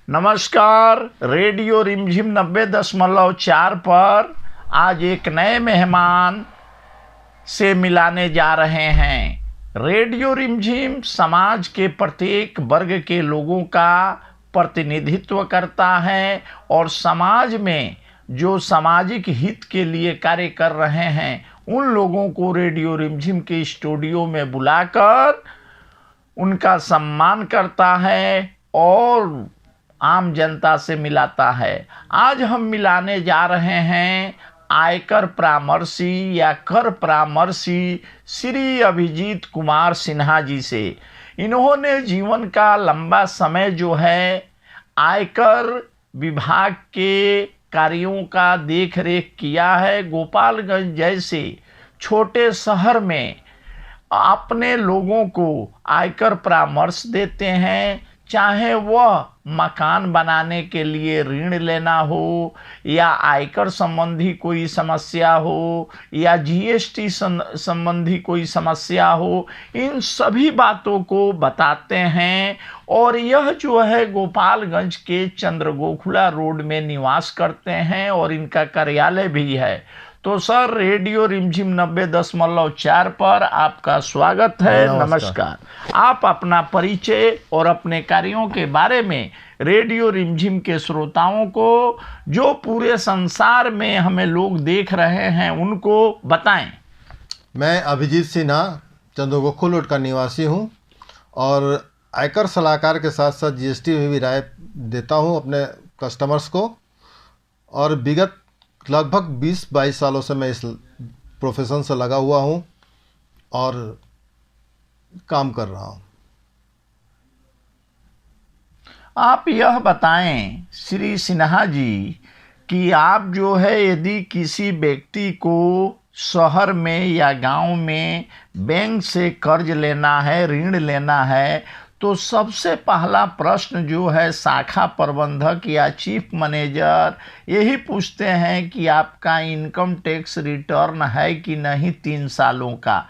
नमस्कार। रेडियो रिमझिम 90.4 पर आज एक नए मेहमान से मिलाने जा रहे हैं। रेडियो रिमझिम समाज के प्रत्येक वर्ग के लोगों का प्रतिनिधित्व करता है और समाज में जो सामाजिक हित के लिए कार्य कर रहे हैं उन लोगों को रेडियो रिमझिम के स्टूडियो में बुलाकर उनका सम्मान करता है और आम जनता से मिलाता है। आज हम मिलाने जा रहे हैं आयकर परामर्शी या कर परामर्शी श्री अभिजीत कुमार सिन्हा जी से। इन्होंने जीवन का लंबा समय जो है आयकर विभाग के कार्यों का देख रेख किया है। गोपालगंज जैसे छोटे शहर में अपने लोगों को आयकर परामर्श देते हैं, चाहे वह मकान बनाने के लिए ऋण लेना हो या आयकर संबंधी कोई समस्या हो या जीएसटी संबंधी कोई समस्या हो, इन सभी बातों को बताते हैं। और यह जो है गोपालगंज के चंद्रगोखला रोड में निवास करते हैं और इनका कार्यालय भी है। तो सर, रेडियो रिमझिम 90.4 पर आपका स्वागत है। नमस्कार। आप अपना परिचय और अपने कार्यों के बारे में रेडियो रिमझिम के श्रोताओं को, जो पूरे संसार में हमें लोग देख रहे हैं, उनको बताएं। मैं अभिजीत सिन्हा चंद्रगोखला रोड का निवासी हूं और आयकर सलाहकार के साथ साथ जीएसटी में भी राय देता हूं अपने कस्टमर्स को। और विगत लगभग 20-22 सालों से मैं इस प्रोफेशन से लगा हुआ हूं और काम कर रहा हूं। आप यह बताएं श्री सिन्हा जी कि आप जो है यदि किसी व्यक्ति को शहर में या गांव में बैंक से कर्ज लेना है, ऋण लेना है, तो सबसे पहला प्रश्न जो है शाखा प्रबंधक या चीफ मैनेजर यही पूछते हैं कि आपका इनकम टैक्स रिटर्न है कि नहीं 3 सालों का।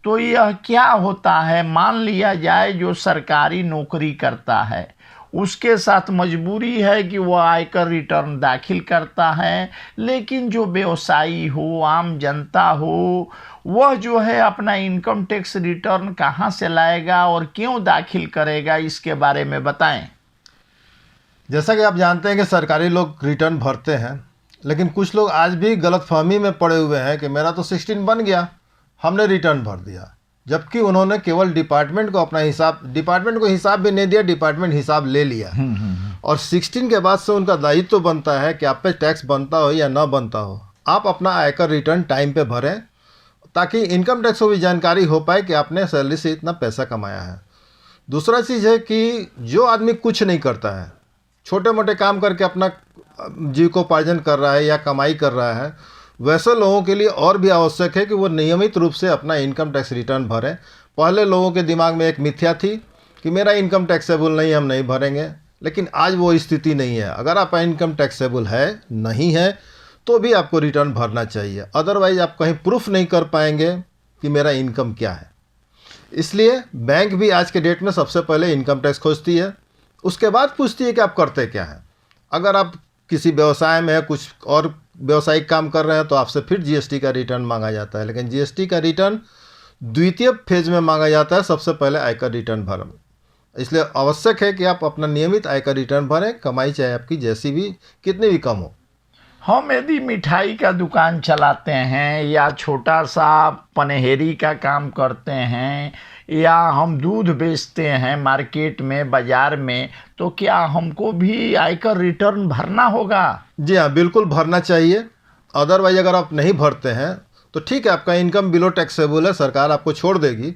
तो यह क्या होता है, मान लिया जाए जो सरकारी नौकरी करता है उसके साथ मजबूरी है कि वह आयकर रिटर्न दाखिल करता है, लेकिन जो व्यवसायी हो, आम जनता हो, वह जो है अपना इनकम टैक्स रिटर्न कहाँ से लाएगा और क्यों दाखिल करेगा, इसके बारे में बताएं। जैसा कि आप जानते हैं कि सरकारी लोग रिटर्न भरते हैं, लेकिन कुछ लोग आज भी गलतफहमी में पड़े हुए हैं कि मेरा तो 16 बन गया, हमने रिटर्न भर दिया, जबकि उन्होंने केवल डिपार्टमेंट को हिसाब भी नहीं दिया, डिपार्टमेंट हिसाब ले लिया। और 16 के बाद से उनका दायित्व तो बनता है कि आप पे टैक्स बनता हो या ना बनता हो, आप अपना आयकर रिटर्न टाइम पे भरें, ताकि इनकम टैक्स को भी जानकारी हो पाए कि आपने सैलरी से इतना पैसा कमाया है। दूसरा चीज़ है कि जो आदमी कुछ नहीं करता है, छोटे मोटे काम करके अपना जीविकोपार्जन कर रहा है या कमाई कर रहा है, वैसे लोगों के लिए और भी आवश्यक है कि वो नियमित रूप से अपना इनकम टैक्स रिटर्न भरें। पहले लोगों के दिमाग में एक मिथ्या थी कि मेरा इनकम टैक्सेबल नहीं, हम नहीं भरेंगे, लेकिन आज वो स्थिति नहीं है। अगर आपका इनकम टैक्सेबल है, नहीं है, तो भी आपको रिटर्न भरना चाहिए। अदरवाइज आप कहीं प्रूफ नहीं कर पाएंगे कि मेरा इनकम क्या है। इसलिए बैंक भी आज के डेट में सबसे पहले इनकम टैक्स खोजती है, उसके बाद पूछती है कि आप करते क्या हैं। अगर आप किसी व्यवसाय में है, कुछ और व्यवसायिक काम कर रहे हैं, तो आपसे फिर जीएसटी का रिटर्न मांगा जाता है, लेकिन जीएसटी का रिटर्न द्वितीय फेज में मांगा जाता है, सबसे पहले आयकर रिटर्न भरें। इसलिए आवश्यक है कि आप अपना नियमित आयकर रिटर्न भरें, कमाई चाहे आपकी जैसी भी कितनी भी कम हो। हम यदि मिठाई का दुकान चलाते हैं या छोटा सा पनहेरी का काम करते हैं या हम दूध बेचते हैं मार्केट में, बाज़ार में, तो क्या हमको भी आयकर रिटर्न भरना होगा? जी हाँ, बिल्कुल भरना चाहिए। अदरवाइज अगर आप नहीं भरते हैं तो ठीक है, आपका इनकम बिलो टैक्सेबल है, सरकार आपको छोड़ देगी,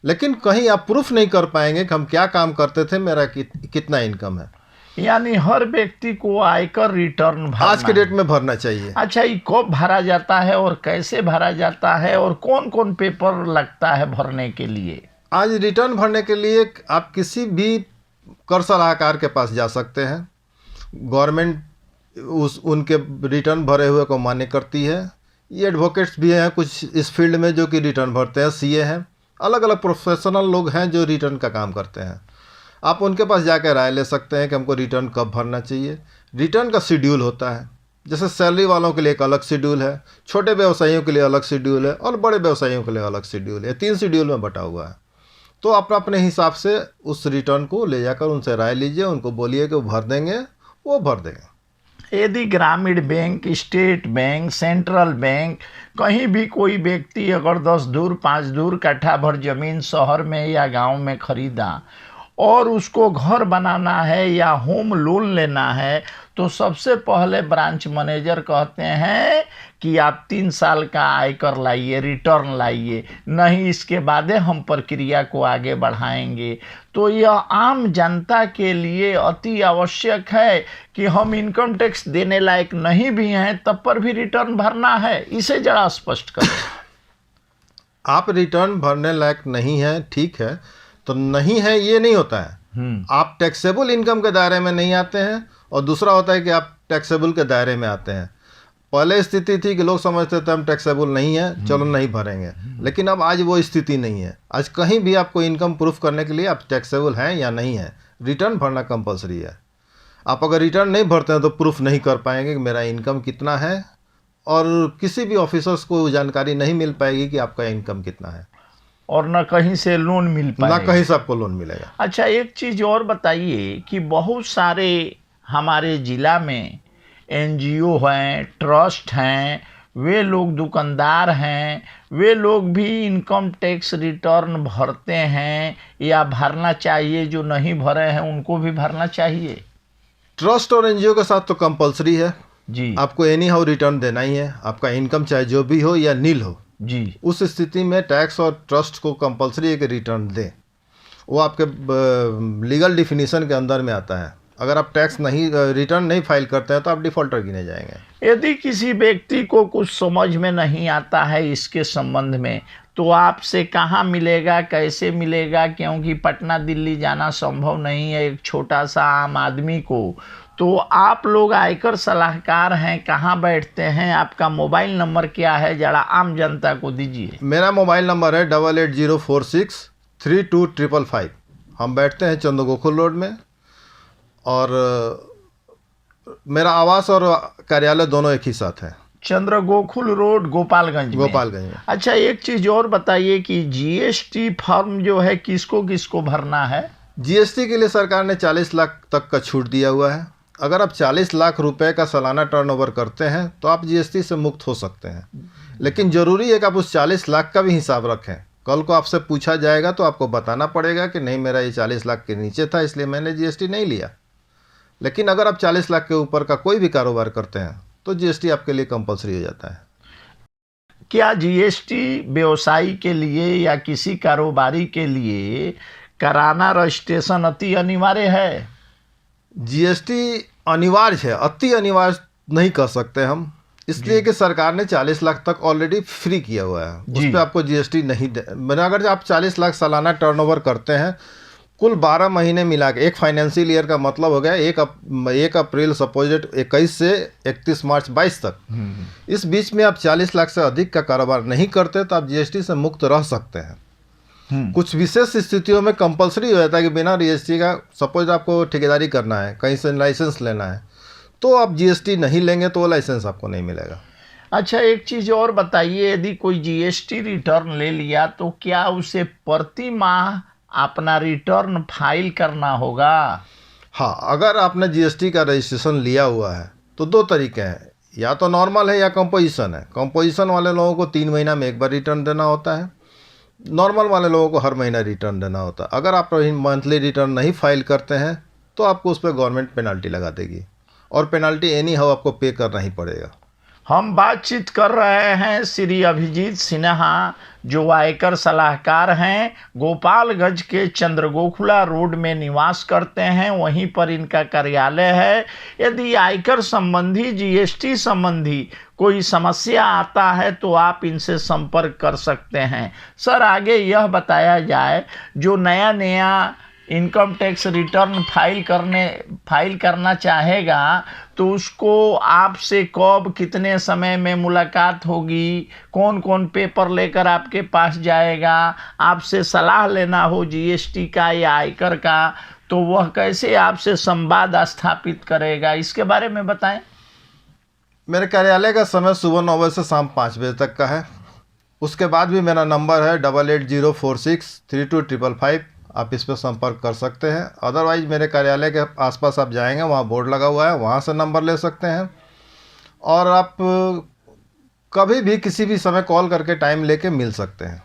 लेकिन कहीं आप प्रूफ नहीं कर पाएंगे कि हम क्या काम करते थे, मेरा कितना इनकम है। यानी हर व्यक्ति को आयकर रिटर्न भरना आज के डेट में भरना चाहिए। अच्छा, ये कब भरा जाता है और कैसे भरा जाता है और कौन कौन पेपर लगता है भरने के लिए? आज रिटर्न भरने के लिए आप किसी भी कर सलाहकार के पास जा सकते हैं। गवर्नमेंट उनके रिटर्न भरे हुए को मान्य करती है। ये एडवोकेट्स भी हैं कुछ इस फील्ड में जो कि रिटर्न भरते हैं, सीए हैं, अलग अलग प्रोफेशनल लोग हैं जो रिटर्न का काम करते हैं। आप उनके पास जाकर राय ले सकते हैं कि हमको रिटर्न कब भरना चाहिए। रिटर्न का शेड्यूल होता है, जैसे सैलरी वालों के लिए एक अलग शेड्यूल है, छोटे व्यवसायियों के लिए अलग शेड्यूल है और बड़े व्यवसायियों के लिए अलग शेड्यूल है। 3 शेड्यूल में बटा हुआ है। तो आप अपने हिसाब से उस रिटर्न को ले जाकर उनसे राय लीजिए, उनको बोलिए कि वो भर देंगे, वो भर देंगे। यदि ग्रामीण bank, state bank, central bank, कहीं भी कोई व्यक्ति अगर 10 दूर 5 दूर कट्ठा भर जमीन शहर में या गांव में खरीदा और उसको घर बनाना है या होम लोन लेना है, तो सबसे पहले ब्रांच मैनेजर कहते हैं कि आप 3 साल का आयकर लाइए, रिटर्न लाइए, नहीं इसके बाद हम प्रक्रिया को आगे बढ़ाएंगे। तो यह आम जनता के लिए अति आवश्यक है कि हम इनकम टैक्स देने लायक नहीं भी हैं तब पर भी रिटर्न भरना है। इसे जरा स्पष्ट करें। आप रिटर्न भरने लायक नहीं है, ठीक है, तो नहीं है ये नहीं होता है। आप टैक्सेबल इनकम के दायरे में नहीं आते हैं, और दूसरा होता है कि आप टैक्सेबल के दायरे में आते हैं। पहले स्थिति थी कि लोग समझते थे हम टैक्सेबल नहीं है, चलो नहीं भरेंगे, लेकिन अब आज वो स्थिति नहीं है। आज कहीं भी आपको इनकम प्रूफ करने के लिए आप टैक्सेबल हैं या नहीं है, रिटर्न भरना कंपलसरी है। आप अगर रिटर्न नहीं भरते हैं तो प्रूफ नहीं कर पाएंगे कि मेरा इनकम कितना है, और किसी भी ऑफिसर्स को जानकारी नहीं मिल पाएगी कि आपका इनकम कितना है, और न कहीं से लोन मिल पाएगा, ना कहीं से आपको लोन मिलेगा। अच्छा, एक चीज़ और बताइए कि बहुत सारे हमारे ज़िला में एनजीओ हैं, ट्रस्ट हैं, वे लोग दुकानदार हैं, वे लोग भी इनकम टैक्स रिटर्न भरते हैं या भरना चाहिए? जो नहीं भरे हैं उनको भी भरना चाहिए? ट्रस्ट और एनजीओ के साथ तो कंपलसरी है जी, आपको एनी हाउ रिटर्न देना ही है, आपका इनकम चाहे जो भी हो या नील हो जी। उस स्थिति में टैक्स और ट्रस्ट को कंपलसरी है कि रिटर्न दें। वो आपके लीगल डिफिनीशन के अंदर में आता है। अगर आप टैक्स नहीं रिटर्न नहीं फाइल करते हैं तो आप डिफ़ॉल्टर गिने जाएंगे। यदि किसी व्यक्ति को कुछ समझ में नहीं आता है इसके संबंध में, तो आपसे कहाँ मिलेगा, कैसे मिलेगा? क्योंकि पटना दिल्ली जाना संभव नहीं है एक छोटा सा आम आदमी को। तो आप लोग आयकर सलाहकार हैं, कहाँ बैठते हैं, आपका मोबाइल नंबर क्या है, जरा आम जनता को दीजिए। मेरा मोबाइल नंबर है 8804632555। हम बैठते हैं चंद्र गोकुल रोड में, और मेरा आवास और कार्यालय दोनों एक ही साथ है। चंद्र गोकुल रोड, गोपालगंज में। अच्छा, एक चीज़ और बताइए कि जीएसटी फॉर्म जो है किसको किसको भरना है? जीएसटी के लिए सरकार ने 40 लाख तक का छूट दिया हुआ है। अगर आप 40 लाख रुपए का सालाना टर्नओवर करते हैं तो आप जीएसटी से मुक्त हो सकते हैं, लेकिन ज़रूरी है कि आप उस 40 लाख का भी हिसाब रखें। कल को आपसे पूछा जाएगा तो आपको बताना पड़ेगा कि नहीं, मेरा ये 40 लाख के नीचे था इसलिए मैंने जीएसटी नहीं लिया। लेकिन अगर आप 40 लाख के ऊपर का कोई भी कारोबार करते हैं तो जीएसटी आपके लिए कंपलसरी हो जाता है। क्या जीएसटी व्यवसायी के लिए या किसी कारोबारी के लिए कराना रजिस्ट्रेशन अति अनिवार्य है? जीएसटी अनिवार्य है, अति अनिवार्य नहीं कर सकते हम, इसलिए कि सरकार ने 40 लाख तक ऑलरेडी फ्री किया हुआ है। उस पर आपको जीएसटी नहीं मैंने अगर आप 40 लाख सालाना टर्नओवर करते हैं, कुल 12 महीने मिला के एक फाइनेंशियल ईयर का मतलब हो गया 1 अप्रैल सपोजिट 21 से 31 मार्च 22 तक। इस बीच में आप 40 लाख से अधिक का कारोबार नहीं करते तो आप जीएसटी से मुक्त रह सकते हैं। कुछ विशेष स्थितियों में कंपलसरी हो जाता है कि बिना जीएसटी का, सपोज आपको ठेकेदारी करना है, कहीं से लाइसेंस लेना है, तो आप जीएसटी नहीं लेंगे तो वो लाइसेंस आपको नहीं मिलेगा। अच्छा, एक चीज़ और बताइए, यदि कोई जीएसटी रिटर्न ले लिया तो क्या उसे प्रति माह अपना रिटर्न फाइल करना होगा? हाँ, अगर आपने जीएसटी का रजिस्ट्रेशन लिया हुआ है तो 2 तरीके हैं, या तो नॉर्मल है या कंपोजिशन है। कंपोजिशन वाले लोगों को 3 महीना में एक बार रिटर्न देना होता है, नॉर्मल वाले लोगों को हर महीना रिटर्न देना होता है। अगर आप मंथली रिटर्न नहीं फाइल करते हैं तो आपको उस पर गवर्नमेंट पेनल्टी लगा देगी, और पेनल्टी एनी हाउ आपको पे करना ही पड़ेगा। हम बातचीत कर रहे हैं श्री अभिजीत सिन्हा, जो आयकर सलाहकार हैं, गोपालगंज के चंद्रगोकुला रोड में निवास करते हैं, वहीं पर इनका कार्यालय है। यदि आयकर संबंधी, जीएसटी संबंधी कोई समस्या आता है तो आप इनसे संपर्क कर सकते हैं। सर, आगे यह बताया जाए, जो नया इनकम टैक्स रिटर्न फाइल करना चाहेगा तो उसको आपसे कब, कितने समय में मुलाकात होगी, कौन कौन पेपर लेकर आपके पास जाएगा? आपसे सलाह लेना हो जीएसटी का या आयकर का तो वह कैसे आपसे संवाद स्थापित करेगा, इसके बारे में बताएं। मेरे कार्यालय का समय सुबह 9 बजे से शाम 5 बजे तक का है। उसके बाद भी मेरा नंबर है 8804632555। आप इस पर संपर्क कर सकते हैं। अदरवाइज मेरे कार्यालय के आसपास आप जाएंगे, वहाँ बोर्ड लगा हुआ है, वहाँ से नंबर ले सकते हैं। और आप कभी भी किसी भी समय कॉल करके टाइम लेके मिल सकते हैं।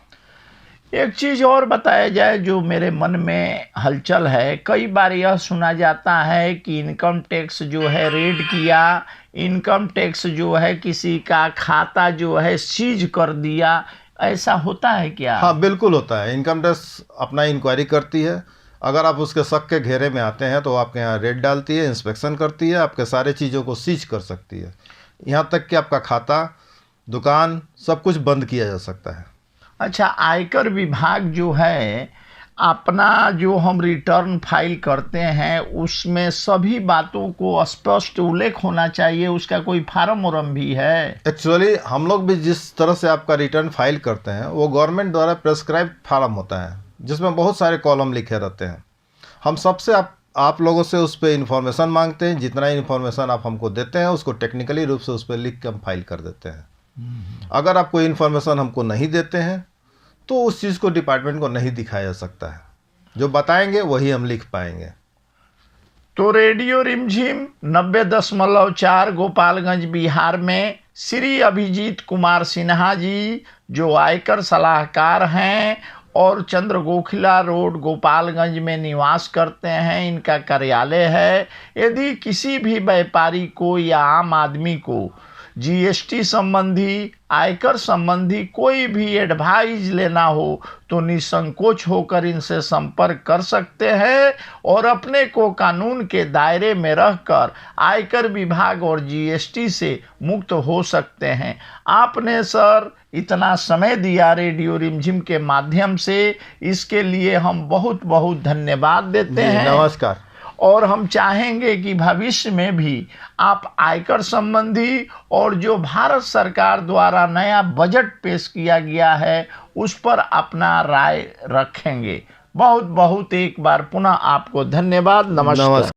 एक चीज़ और बताया जाए जो मेरे मन में हलचल है। कई बार यह सुना जाता है कि इनकम टैक्स जो है रेड किया, इनकम टैक्स जो है किसी का खाता जो है सीज कर दिया, ऐसा होता है क्या? हाँ, बिल्कुल होता है। इनकम टैक्स अपना इंक्वायरी करती है। अगर आप उसके शक के घेरे में आते हैं तो आपके यहाँ रेड डालती है, इंस्पेक्शन करती है, आपके सारे चीज़ों को सीज कर सकती है। यहाँ तक कि आपका खाता, दुकान, सब कुछ बंद किया जा सकता है। अच्छा, आयकर विभाग जो है अपना जो हम रिटर्न फाइल करते हैं उसमें सभी बातों को स्पष्ट उल्लेख होना चाहिए, उसका कोई फार्म वारम भी है? एक्चुअली हम लोग भी जिस तरह से आपका रिटर्न फाइल करते हैं वो गवर्नमेंट द्वारा प्रेस्क्राइब फार्म होता है, जिसमें बहुत सारे कॉलम लिखे रहते हैं। हम सबसे आप लोगों से उस पर इंफॉर्मेशन मांगते हैं। जितना इंफॉर्मेशन आप हमको देते हैं उसको टेक्निकली रूप से उस पर लिख के हम फाइल कर देते हैं। अगर आप कोई इन्फॉर्मेशन हमको नहीं देते हैं तो उस चीज़ को डिपार्टमेंट को नहीं दिखाया जा सकता है। जो बताएंगे वही हम लिख पाएंगे। तो रेडियो रिमझिम 90.4 गोपालगंज बिहार में श्री अभिजीत कुमार सिन्हा जी जो आयकर सलाहकार हैं और चंद्रगोखिला रोड गोपालगंज में निवास करते हैं, इनका कार्यालय है। यदि किसी भी व्यापारी को या आम आदमी को जीएसटी संबंधी, आयकर संबंधी कोई भी एडवाइस लेना हो तो निसंकोच होकर इनसे संपर्क कर सकते हैं और अपने को कानून के दायरे में रहकर आयकर विभाग और जीएसटी से मुक्त हो सकते हैं। आपने सर इतना समय दिया रेडियो रिमझिम के माध्यम से, इसके लिए हम बहुत बहुत धन्यवाद देते हैं। नमस्कार। और हम चाहेंगे कि भविष्य में भी आप आयकर संबंधी और जो भारत सरकार द्वारा नया बजट पेश किया गया है उस पर अपना राय रखेंगे। बहुत बहुत एक बार पुनः आपको धन्यवाद। नमस्कार।